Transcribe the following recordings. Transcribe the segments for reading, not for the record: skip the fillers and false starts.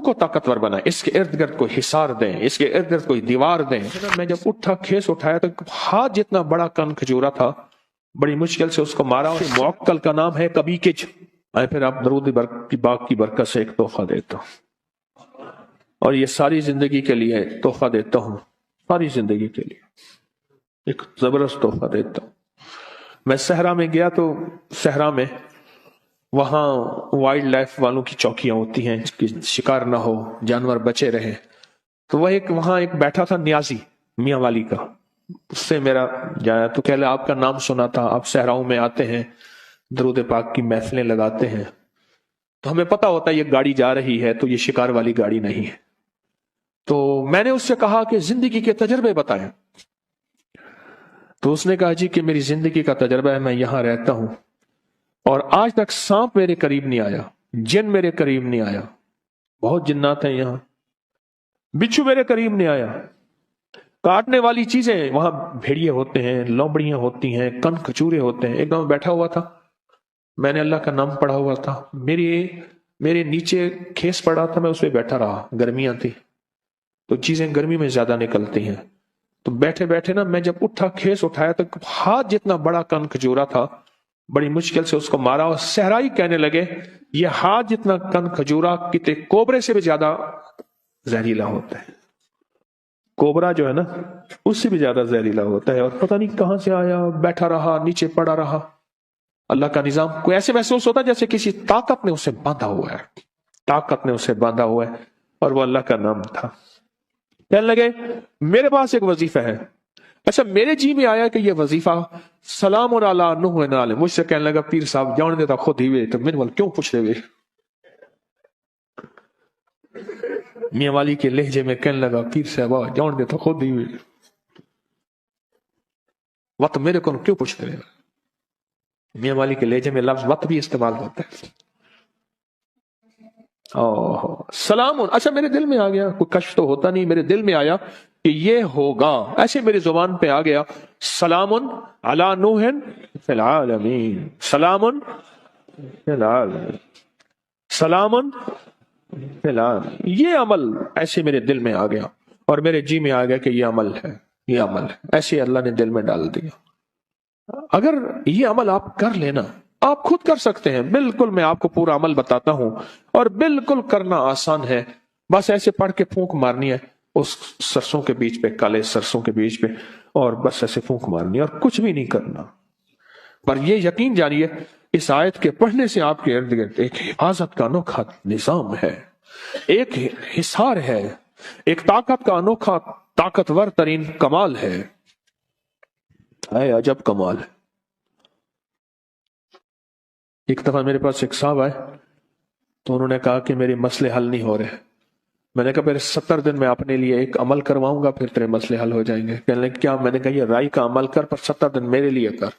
को ताकतवर बनाए, इसके इर्द गिर्द कोई हिसार दें, इसके इर्द गिर्द कोई दीवार दें। मैं जब उठा, खेस उठाया तो हाथ जितना बड़ा कन खजूरा था, बड़ी मुश्किल से उसको मारा। और मुअक्कल का नाम है कभी किच। मैं फिर आप दरूद की बाग की बरकत से एक तोहफा देता हूं, और ये सारी जिंदगी के लिए तोहफा देता हूं, सारी जिंदगी के लिए एक जबरदस्त तोहफा देता हूं। मैं सहरा में गया तो सहरा में वहां वाइल्ड लाइफ वालों की चौकियां होती हैं कि शिकार ना हो, जानवर बचे रहे। तो वह वहां एक बैठा था न्याजी मियां वाली का, उससे मेरा जाया तो कह लिया आपका नाम सुना था, आप सहराओं में आते हैं, दरूद पाक की महफिलें लगाते हैं, तो हमें पता होता है ये गाड़ी जा रही है तो ये शिकार वाली गाड़ी नहीं है। तो मैंने उससे कहा कि जिंदगी के तजर्बे बताएं। तो उसने कहा जी कि मेरी जिंदगी का तजर्बा है, मैं यहां रहता हूं और आज तक सांप मेरे करीब नहीं आया, जिन मेरे करीब नहीं आया, बहुत जिन्नात हैं यहां, बिच्छू मेरे करीब नहीं आया, काटने वाली चीजें वहां भेड़िए होते हैं, लोमड़ियां होती हैं, कन खचूरे होते हैं। एक दम बैठा हुआ था, मैंने अल्लाह का नाम पढ़ा हुआ था, मेरे नीचे खेस पड़ा था, मैं उस पर बैठा रहा, गर्मियां थी तो चीजें गर्मी में ज्यादा निकलती हैं। तो बैठे बैठे ना मैं जब उठा, खेस उठाया तो हाथ जितना बड़ा कन खजूरा था, बड़ी मुश्किल से उसको मारा। और सहराई कहने लगे ये हाथ जितना कन खजूरा किते कोबरे से भी ज्यादा जहरीला होता है, कोबरा जो है ना उससे भी ज्यादा जहरीला होता है। और पता नहीं कहां से आया, बैठा रहा, नीचे पड़ा रहा। अल्लाह का निजाम, कोई ऐसे महसूस होता है जैसे किसी ताकत ने उसे बांधा हुआ है, ताकत ने उसे बांधा हुआ है, और वो अल्लाह का नाम था। कहने लगे मेरे पास एक वजीफा है। अच्छा, मेरे जी में आया कि ये वजीफा सलाम और अला नूह नाले। मुझसे कहने लगा पीर साहब जान देता खुद ही वे, तो मैंने बोला क्यों पूछ रहे वे। मियां वाली के लहजे में कहने लगा पीर साहब जान देता खुद ही वे, वत मेरे को क्यों पूछ रहे। मियां वाली के लहजे में लफ्ज वत भी इस्तेमाल होता है। ओह सलाम। अच्छा, मेरे दिल में आ गया, कोई कष्ट तो होता नहीं, मेरे दिल में आया कि ये होगा, ऐसे मेरी जुबान पे आ गया सलामुन अला नूहिन फिल आलमीन, सलामुन फिल आलमीन, सलामुन फिल आलमीन। ये अमल ऐसे मेरे दिल में आ गया और मेरे जी में आ गया कि ये अमल है, ये अमल है, ऐसे अल्लाह ने दिल में डाल दिया। अगर ये अमल आप कर लेना, आप खुद कर सकते हैं, बिल्कुल मैं आपको पूरा अमल बताता हूं और बिल्कुल करना आसान है। बस ऐसे पढ़ के फूंक मारनी है उस सरसों के बीच पे, काले सरसों के बीच पे, और बस ऐसे फूंक मारनी है और कुछ भी नहीं करना। पर यह यकीन जानिए इस आयत के पढ़ने से आपके इर्द गिर्द एक हिफाजत का अनोखा निजाम है, एक हिसार है, एक ताकत का अनोखा ताकतवर तरीन कमाल है। अजब कमाल है। एक दफा मेरे पास एक साहब आए तो उन्होंने कहा कि मेरे मसले हल नहीं हो रहे। मैंने कहा फिर 70 दिन में अपने लिए एक अमल करवाऊंगा, फिर तेरे मसले हल हो जाएंगे। कहने लगे क्या? मैंने कहा ये राई का अमल कर, पर 70 दिन मेरे लिए कर।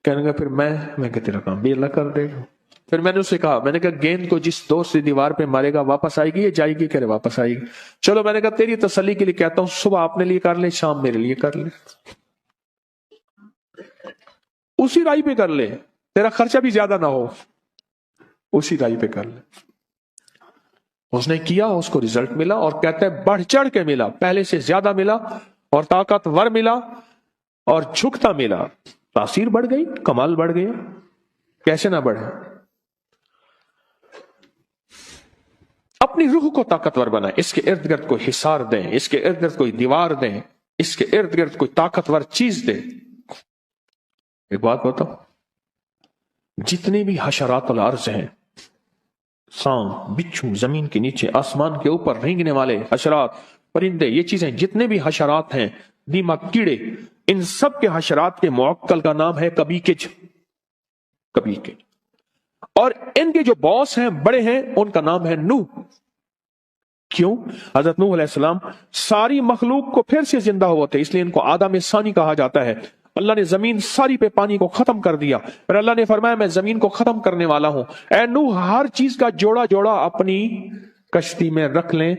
कहने लगा फिर मैं कहा तेरा काम भी अल्लाह कर देगा। फिर मैंने उससे कहा, मैंने कहा गेंद को जिस दोस्त से दीवार पे मारेगा वापस आएगी या जाएगी? कह रहे वापस आएगी। चलो मैंने कहा तेरी तसल्ली के लिए कहता हूं, सुबह अपने लिए कर ले, शाम मेरे लिए कर ले, उसी राई पे कर ले, तेरा खर्चा भी ज्यादा ना हो, उसी राई पे कर ले। उसने किया, उसको रिजल्ट मिला, और कहते हैं बढ़ चढ़ के मिला, पहले से ज्यादा मिला और ताकतवर मिला और झुकता मिला। तासीर बढ़ गई, कमाल बढ़ गया, कैसे ना बढ़े। अपनी रूह को ताकतवर बनाए, इसके इर्द गिर्द कोई हिसार दें, इसके इर्द गिर्द कोई दीवार दें, इसके इर्द गिर्द कोई ताकतवर चीज दें। एक बात बताओ, जितनी भी हशरात अल अर्ज़ हैं, सांप, बिच्छू, जमीन के नीचे, आसमान के ऊपर रेंगने वाले हशरात, परिंदे, ये चीजें जितने भी हशरात हैं, दीमक, कीड़े, इन सब के हशरात के मुअक्कल का नाम है कबीकिज, कबीकिज। और इनके जो बॉस हैं, बड़े हैं, उनका नाम है नूह। क्यों? हजरत नूह अलैहिस्सलाम सारी मखलूक को फिर से जिंदा हुआ थे, इसलिए इनको आदम सानी कहा जाता है। अल्लाह ने जमीन सारी पे पानी को खत्म कर दिया, और अल्लाह ने फरमाया मैं जमीन को खत्म करने वाला हूं। ऐ नूह, हर चीज का जोड़ा जोड़ा अपनी कश्ती में रख लें।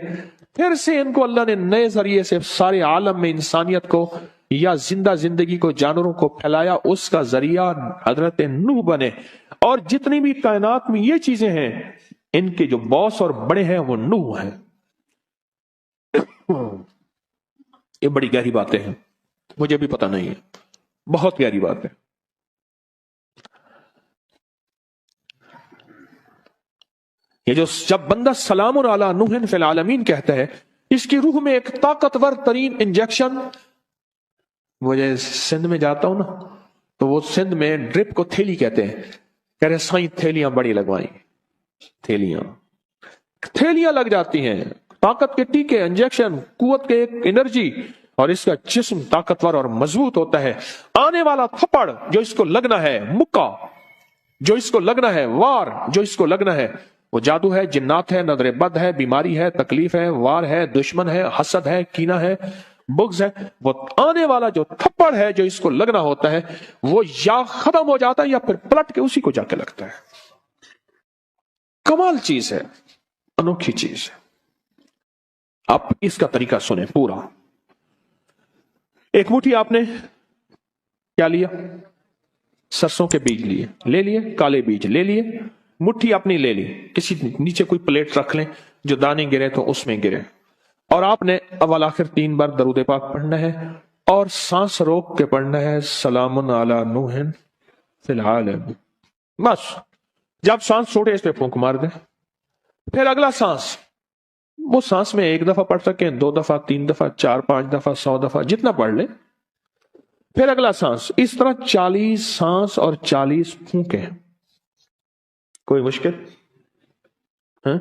फिर से इनको अल्लाह ने नए जरिए से सारे आलम में इंसानियत को या जिंदा जिंदगी को, जानवरों को फैलाया, उसका जरिया हजरत नूह बने। और जितनी भी कायनात में ये चीजें हैं, इनके जो बॉस और बड़े हैं वो नूह हैं। ये बड़ी गहरी बातें हैं, मुझे भी पता नहीं है, बहुत गहरी बात है। ये जो जब बंदा सलामुन अला नूहिन फिल आलमीन कहता है, इसकी रूह में एक ताकतवर तरीन इंजेक्शन। मुझे सिंध में जाता हूं ना, तो वो सिंध में ड्रिप को थैली कहते हैं। कह रहे साईं थैलियां बड़ी लगवाई, थैलियां लग जाती हैं, ताकत के टीके, इंजेक्शन, कुवत के एक एनर्जी, और इसका जिस्म ताकतवर और मजबूत होता है। आने वाला थप्पड़ जो इसको लगना है, मुक्का जो इसको लगना है, वार जो इसको लगना है, वो जादू है, जिन्नात है, नजर बद है, बीमारी है, तकलीफ है, वार है, दुश्मन है, हसद है, कीना है, बुग्ज है। वो आने वाला जो थप्पड़ है जो इसको लगना होता है, वो या खत्म हो जाता है या फिर पलट के उसी को जाके लगता है। कमाल चीज है, अनोखी चीज है। आप इसका तरीका सुने पूरा। एक मुट्ठी आपने क्या लिया? सरसों के बीज ले लिए, काले बीज ले लिए, मुट्ठी अपनी ले ली, किसी नीचे कोई प्लेट रख लें, जो दाने गिरे तो उसमें गिरे, और आपने अव्वल आखिर 3 बार दरूद पाक पढ़ना है और सांस रोक के पढ़ना है, सलामुन अला नूहिन फिल आलमीन। बस जब सांस छोड़े इस पे फूंक मार दे। फिर अगला सांस, वो सांस में 1 दफा पढ़ सके, 2 दफा, 3 दफा, 4, 5 दफा, 100 दफा, जितना पढ़ ले। फिर अगला सांस, इस तरह 40 सांस और 40 फूंके। कोई मुश्किल है?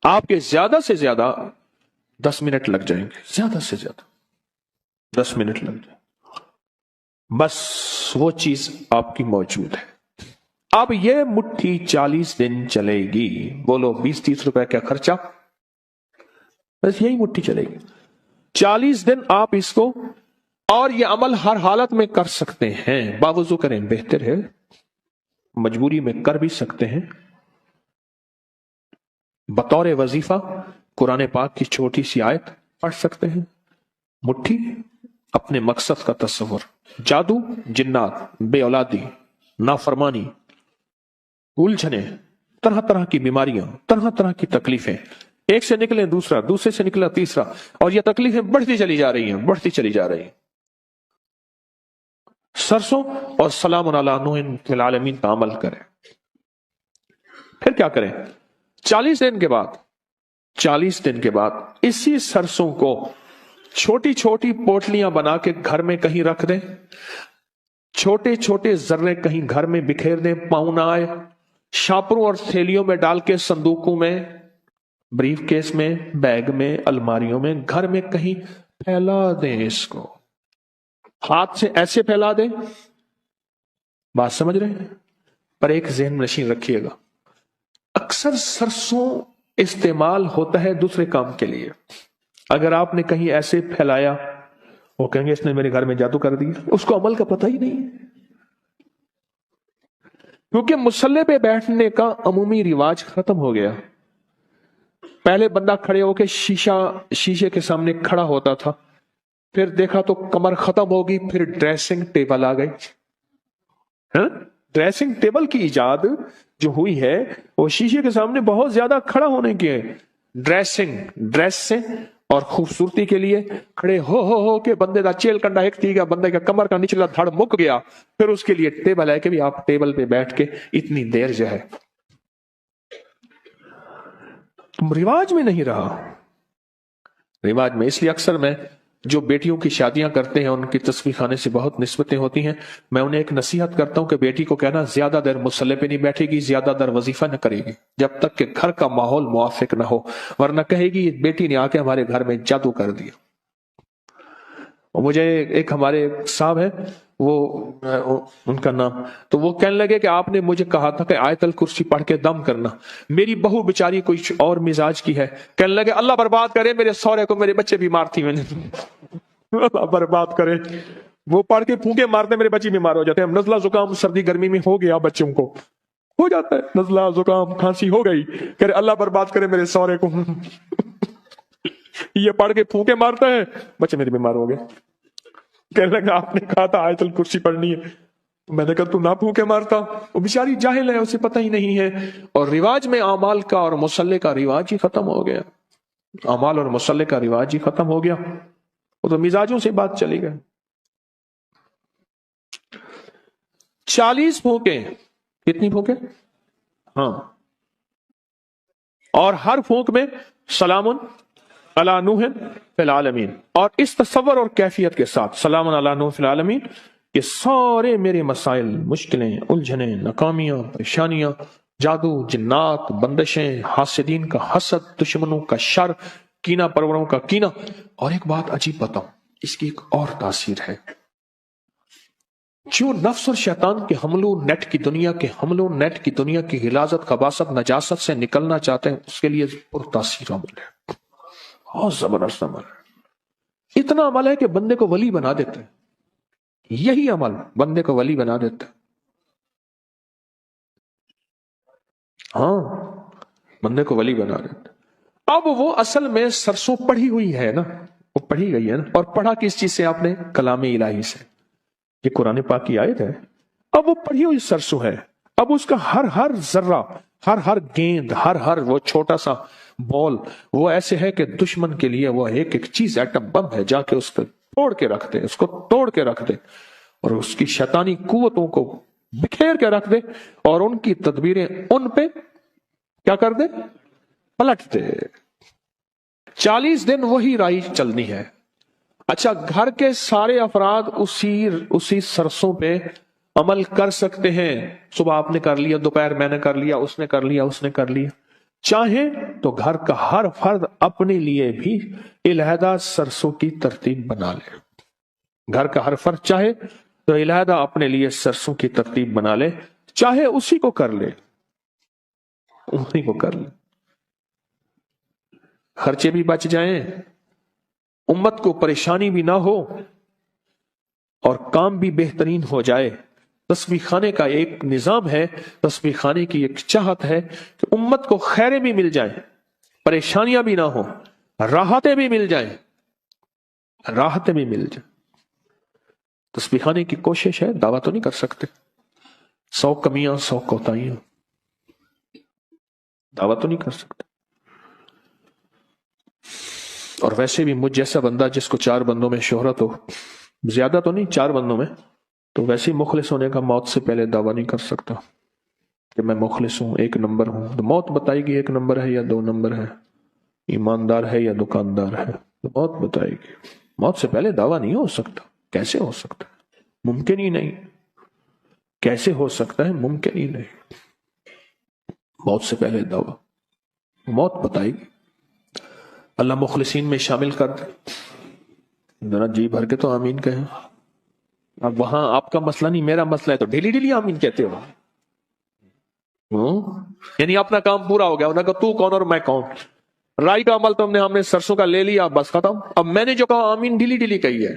आपके ज्यादा से ज्यादा 10 मिनट लग जाएंगे, ज्यादा से ज्यादा 10 मिनट लग जाएंगे, बस वो चीज आपकी मौजूद है। अब ये मुट्ठी 40 दिन चलेगी। बोलो 20-30 रुपए का खर्चा, बस यही मुट्ठी चलेगी 40 दिन। आप इसको, और ये अमल हर हालत में कर सकते हैं। बावजू करें बेहतर है, मजबूरी में कर भी सकते हैं। बतौर वजीफा कुरान पाक की छोटी सी आयत पढ़ सकते हैं। मुट्ठी, अपने मकसद का तस्वुर, जादू, जिन्नात, बेऔलादी, नाफरमानी, उलझने, तरह तरह की बीमारियां, तरह तरह की तकलीफें, एक से निकले दूसरा, दूसरे से निकला तीसरा, और ये तकलीफें बढ़ती चली जा रही हैं, बढ़ती चली जा रही हैं। सरसों और सलामुन अला नूहिन फिल आलमीन का अमल करें। फिर क्या करें? 40 दिन के बाद, 40 दिन के बाद इसी सरसों को छोटी छोटी पोटलियां बना के घर में कहीं रख दें। छोटे छोटे जर्रे कहीं घर में बिखेर दें, पाँव ना आए। शापरों और थैलियों में डाल के, संदूकों में, ब्रीफ केस में, बैग में, अलमारियों में, घर में कहीं फैला दें। इसको हाथ से ऐसे फैला दें। बात समझ रहे हैं? पर एक ज़हन में नशीन रखिएगा, अक्सर सरसों इस्तेमाल होता है दूसरे काम के लिए। अगर आपने कहीं ऐसे फैलाया, वो कहेंगे इसने मेरे घर में जादू कर दिया। उसको अमल का पता ही नहीं है, क्योंकि मुसल्ले पे बैठने का अमूमी रिवाज खत्म हो गया। पहले बंदा खड़े होकर शीशे के सामने खड़ा होता था, फिर देखा तो कमर खत्म होगी, फिर ड्रेसिंग टेबल आ गई। ड्रेसिंग टेबल की इजाद जो हुई है वो शीशे के सामने बहुत ज्यादा खड़ा होने की है। ड्रेस से और खूबसूरती के लिए खड़े हो के बंदे का चेल कंडा एक थी गया, बंदे का कमर का निचला धड़ मुक गया, फिर उसके लिए टेबल है कि भी आप टेबल पे बैठ के इतनी देर जो है, रिवाज में नहीं रहा। रिवाज में इसलिए अक्सर मैं जो बेटियों की शादियां करते हैं उनकी तस्वीर खाने से बहुत निस्बतें होती हैं, मैं उन्हें एक नसीहत करता हूं कि बेटी को कहना ज्यादा देर मुसल्ले पे नहीं बैठेगी, ज्यादा देर वजीफा न करेगी जब तक कि घर का माहौल मुआफिक न हो, वरना कहेगी बेटी ने आके हमारे घर में जादू कर दिया। और मुझे एक हमारे साहब है, वो उनका नाम, तो वो कहने लगे कि आपने मुझे कहा था कि आयतल कुर्सी पढ़ के दम करना। मेरी बहू बेचारी कोई और मिजाज की है, कहने लगे अल्लाह बर्बाद करे मेरे सौरे को, मेरे बच्चे बीमार थी, मैंने अल्लाह बर्बाद करे, वो पढ़ के फूंके मारते मेरे बच्चे बीमार हो जाते हैं। नजला जुकाम सर्दी गर्मी में हो गया, बच्चों को हो जाता है नजला जुकाम खांसी हो गई, कह रहे अल्लाह बर्बाद करे मेरे सौरे को ये पढ़ के फूंके मारता है, बच्चे मेरे बीमार हो गए। कहने लगा आपने कहा था आयतुल कुर्सी पढ़नी है, میں نے کہا تو نہ پھونکے مارتا، وہ بیچاری جاہل ہے، اسے پتہ ہی نہیں ہے، اور رواج میں اعمال کا اور مصلے کا رواج ہی ختم ہو گیا، اعمال اور مصلے کا رواج ہی ختم ہو گیا، وہ تو مزاجوں سے بات چلی گئی۔ 40 پھونکے، کتنی پھونکے؟ ہاں، اور ہر پھونک میں سلام علی نوح فی العالمین، اور اس تصور اور کیفیت کے ساتھ سلام علی نوح فی العالمین کہ سارے میرے مسائل، مشکلیں، الجھنیں، ناکامیاں، پریشانیاں، جادو، جنات، بندشیں، حاسدین کا حسد، دشمنوں کا شر، کینہ پروروں کا کینہ۔ اور ایک بات عجیب بتاؤں، اس کی ایک اور تاثیر ہے، جو نفس اور شیطان کے حملوں، نیٹ کی دنیا کے حملوں، نیٹ کی دنیا کی غلاظت، خباثت، نجاست سے نکلنا چاہتے ہیں، اس کے لیے پر تاثیر عمل ہے، بہت زبردست عمل ہے، اتنا عمل ہے کہ بندے کو ولی بنا دیتے ہیں، یہی عمل بندے کو ولی بنا دیتا ہے۔ ہاں، بندے کو ولی بنا دیتا ہے۔ اب وہ اصل میں سرسوں پڑھی ہوئی ہے نا، وہ پڑھی گئی ہے نا، اور پڑھا کس چیز سے آپ نے؟ کلام الہی سے، یہ قرآن پاک کی آیت ہے، اب وہ پڑھی ہوئی سرسوں ہے، اب اس کا ہر ذرہ، ہر گیند، ہر وہ چھوٹا سا بال، وہ ایسے ہے کہ دشمن کے لیے وہ ایک چیز، ایٹم بم ہے، جا کے اس کو توڑ کے رکھ دے، اس کو توڑ کے رکھ دے، اور اس کی شیطانی قوتوں کو بکھیر کے رکھ دے، اور ان کی تدبیریں ان پہ کیا کر دے؟ پلٹ دے۔ 40 دن وہی رائی چلنی ہے۔ اچھا، گھر کے سارے افراد اسی سرسوں پہ عمل کر سکتے ہیں، صبح آپ نے کر لیا، دوپہر میں نے کر لیا، اس نے کر لیا، اس نے کر لیا، چاہیں تو گھر کا ہر فرد اپنے لیے بھی علیحدہ سرسوں کی ترتیب بنا لے، گھر کا ہر فرد چاہے تو علیحدہ اپنے لیے سرسوں کی ترتیب بنا لے، چاہے اسی کو کر لے، اسی کو کر لے، خرچے بھی بچ جائیں، امت کو پریشانی بھی نہ ہو، اور کام بھی بہترین ہو جائے۔ تسبیح خانے کا ایک نظام ہے، تسبیح خانے کی ایک چاہت ہے کہ امت کو خیریں بھی مل جائیں، پریشانیاں بھی نہ ہو، راحتیں بھی مل جائیں، راحتیں بھی مل جائیں۔ تسبیح خانے کی کوشش ہے، دعویٰ تو نہیں کر سکتے، 100 کمیاں، 100 کوتاہیاں، دعویٰ تو نہیں کر سکتے۔ اور ویسے بھی مجھ جیسا بندہ جس کو 4 بندوں میں شہرت ہو، زیادہ تو نہیں، 4 بندوں میں، تو ویسے ہی مخلص ہونے کا موت سے پہلے دعویٰ نہیں کر سکتا کہ میں مخلص ہوں، 1 نمبر ہوں۔ تو موت بتائے گی 1 نمبر ہے یا 2 نمبر ہے، ایماندار ہے یا دکاندار ہے، تو موت بتائے گی۔ موت سے پہلے دعویٰ نہیں ہو سکتا، کیسے ہو سکتا ہے؟ ممکن ہی نہیں، کیسے ہو سکتا ہے؟ ممکن ہی نہیں، موت سے پہلے دعویٰ، موت بتائے گی۔ اللہ مخلصین میں شامل کر دے، ذرا جی بھر کے تو آمین کہیں۔ اب وہاں آپ کا مسئلہ نہیں، میرا مسئلہ ہے، تو ڈیلی ڈیلی آمین کہتے ہو، یعنی اپنا کام پورا ہو گیا، انہوں نے کہا تو کون اور میں کون، رائی کا عمل تو ہم نے سرسوں کا لے لیا، بس ختم۔ اب میں نے جو کہا آمین ڈیلی ڈیلی کہی ہے،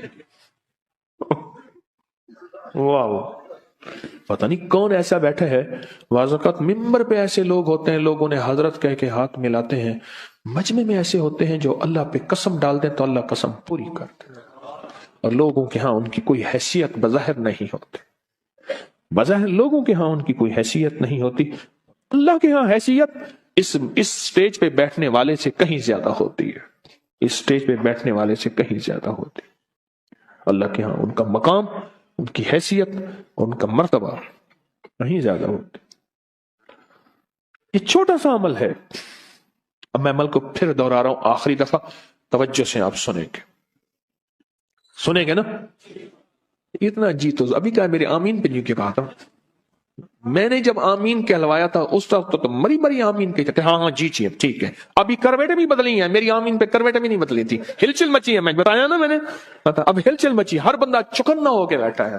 واہ، پتہ نہیں کون ایسا بیٹھا ہے۔ بعض اوقات ممبر پہ ایسے لوگ ہوتے ہیں، لوگ انہیں حضرت کہہ کے ہاتھ ملاتے ہیں، مجمع میں ایسے ہوتے ہیں جو اللہ پہ قسم ڈال دیں تو اللہ قسم پوری کرتے ہیں، اور لوگوں کے ہاں ان کی کوئی حیثیت بظاہر نہیں ہوتی، بظاہر لوگوں کے ہاں ان کی کوئی حیثیت نہیں ہوتی، اللہ کے ہاں حیثیت اس سٹیج پہ بیٹھنے والے سے کہیں زیادہ ہوتی ہے، اس سٹیج پہ بیٹھنے والے سے کہیں زیادہ ہوتی ہے۔ اللہ کے ہاں ان کا مقام، ان کی حیثیت، ان کا مرتبہ کہیں زیادہ ہوتی۔ یہ چھوٹا سا عمل ہے، اب میں عمل کو پھر دوہرا رہا ہوں آخری دفعہ، توجہ سے آپ سنیں گے نا؟ اتنا جی تو ابھی کیا میرے آمین پہ نہیں کیا کہا تھا، میں نے جب آمین کہلوایا تھا اس وقت تو مری آمین کہتے تھے، ہاں جی ٹھیک ہے، ابھی کرویٹیں بھی بدلی ہیں، میری آمین پہ کرویٹیں بھی نہیں بدلی تھی، ہلچل مچی ہے، میں بتایا نا میں نے، اب ہلچل مچی، ہر بندہ چکنا ہو کے بیٹھا ہے،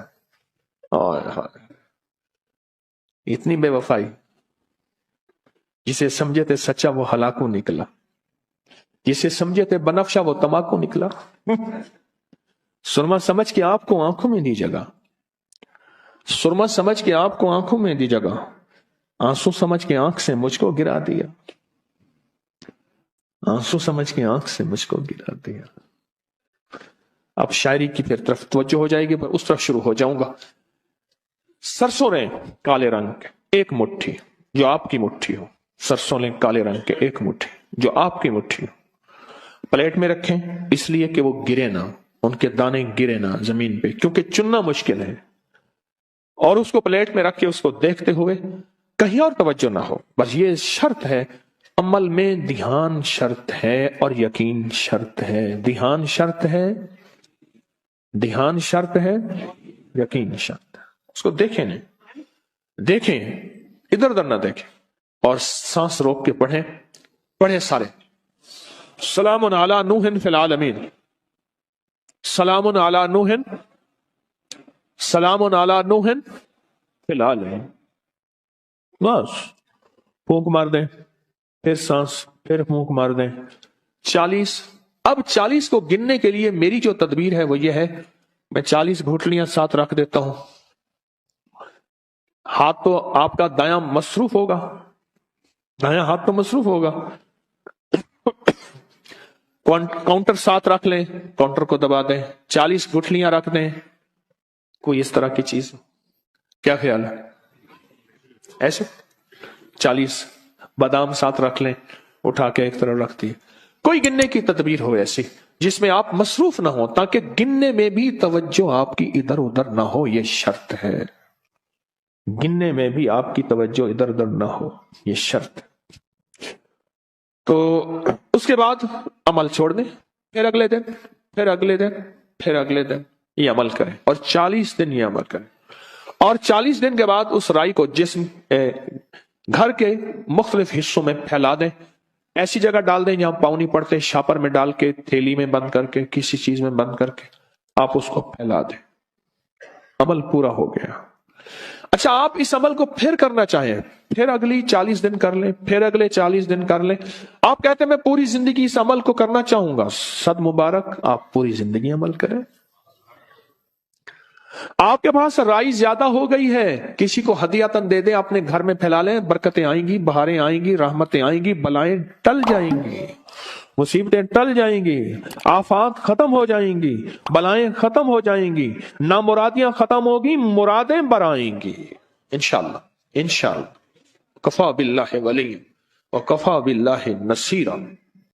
اتنی بے وفائی، جسے سمجھے تھے سچا وہ ہلاکو نکلا، جسے سمجھے تھے بنفشا وہ تماکو نکلا۔ سرما سمجھ کے آپ کو آنکھوں میں دی جگہ، سرما سمجھ کے آپ کو آنکھوں میں دی جگہ، آنسو سمجھ کے آنکھ سے مجھ کو گرا دیا، آنسو سمجھ کے آنکھ سے مجھ کو گرا دیا۔ اب شاعری کی پھر طرف توجہ ہو جائے گی، پر اس طرف شروع ہو جاؤں گا۔ सरसों लें काले रंग के एक मुट्ठी, जो आपकी मुट्ठी हो। सरसों लें काले रंग के एक मुट्ठी, जो आपकी मुट्ठी हो। प्लेट में रखें इसलिए कि वो गिरे ना, उनके दाने गिरे ना जमीन पे, क्योंकि चुनना मुश्किल है। और उसको प्लेट में रख के उसको देखते हुए कहीं और तवज्जो ना हो। बस ये शर्त है, अमल में ध्यान शर्त है और यकीन शर्त है। ध्यान शर्त है, ध्यान शर्त है, यकीन शर्त है। उसको देखें नहीं, देखें इधर उधर ना देखें, और सांस रोक के पढ़ें। पढ़े सारे, सलामुन अला नूहिन फिल आलमीन, सलामुन अला नूहिन, सलामुन अला नूहिन फिल आलमीन। बस फूंक मार दें, फिर सांस, फिर फूंक मार दें। 40। अब 40 को गिनने के लिए मेरी जो तदबीर है वो ये है, मैं 40 घुटलियां साथ रख देता हूं। हाथ तो आपका दायां मसरूफ होगा, दायां हाथ तो मसरूफ होगा। काउंटर साथ रख लें, काउंटर को दबा दें, 40 गुठलियां रख दें, कोई इस तरह की चीज। क्या ख्याल है? ऐसे 40 बादाम साथ रख लें, उठा के एक तरफ रख दिए। कोई गिनने की तदबीर हो ऐसी जिसमें आप मसरूफ ना हो, ताकि गिनने में भी तवज्जो आपकी इधर उधर ना हो, यह शर्त है। गिनने में भी आपकी तवज्जो इधर उधर ना हो, यह शर्त। तो उसके बाद अमल छोड़ दें, फिर अगले दिन, फिर अगले दिन, फिर अगले दिन ये अमल करें, और 40 दिन ये अमल करें। और 40 दिन के बाद उस राई को जिस्म घर के मुख्तलिफ हिस्सों में फैला दें। ऐसी जगह डाल दें जहां पाँव नहीं पड़ते, शापर में डाल के, थैली में बंद करके, किसी चीज में बंद करके आप उसको फैला दें। अमल पूरा हो गया। अच्छा, आप इस अमल को फिर करना चाहें, फिर अगली 40 दिन कर लें, फिर अगले 40 दिन कर लें। आप कहते हैं मैं पूरी जिंदगी इस अमल को करना चाहूंगा, सद मुबारक, आप पूरी जिंदगी अमल करें। आपके पास राई ज्यादा हो गई है, किसी को हदियातन दे दे, अपने घर में फैला लें, बरकतें आएंगी, बहारें आएंगी, रहमतें आएंगी, बलाएं टल जाएंगी, मुसीबतें टल जाएंगी, आफात खत्म हो जाएंगी, बलाएं खत्म हो जाएंगी, नामुरादियां खत्म होगी, मुरादें बराएंगी इंशाअल्लाह। इंशाअल्लाह। कफा बिल्लाहि वली व कफा बिल्लाहि नसीरा।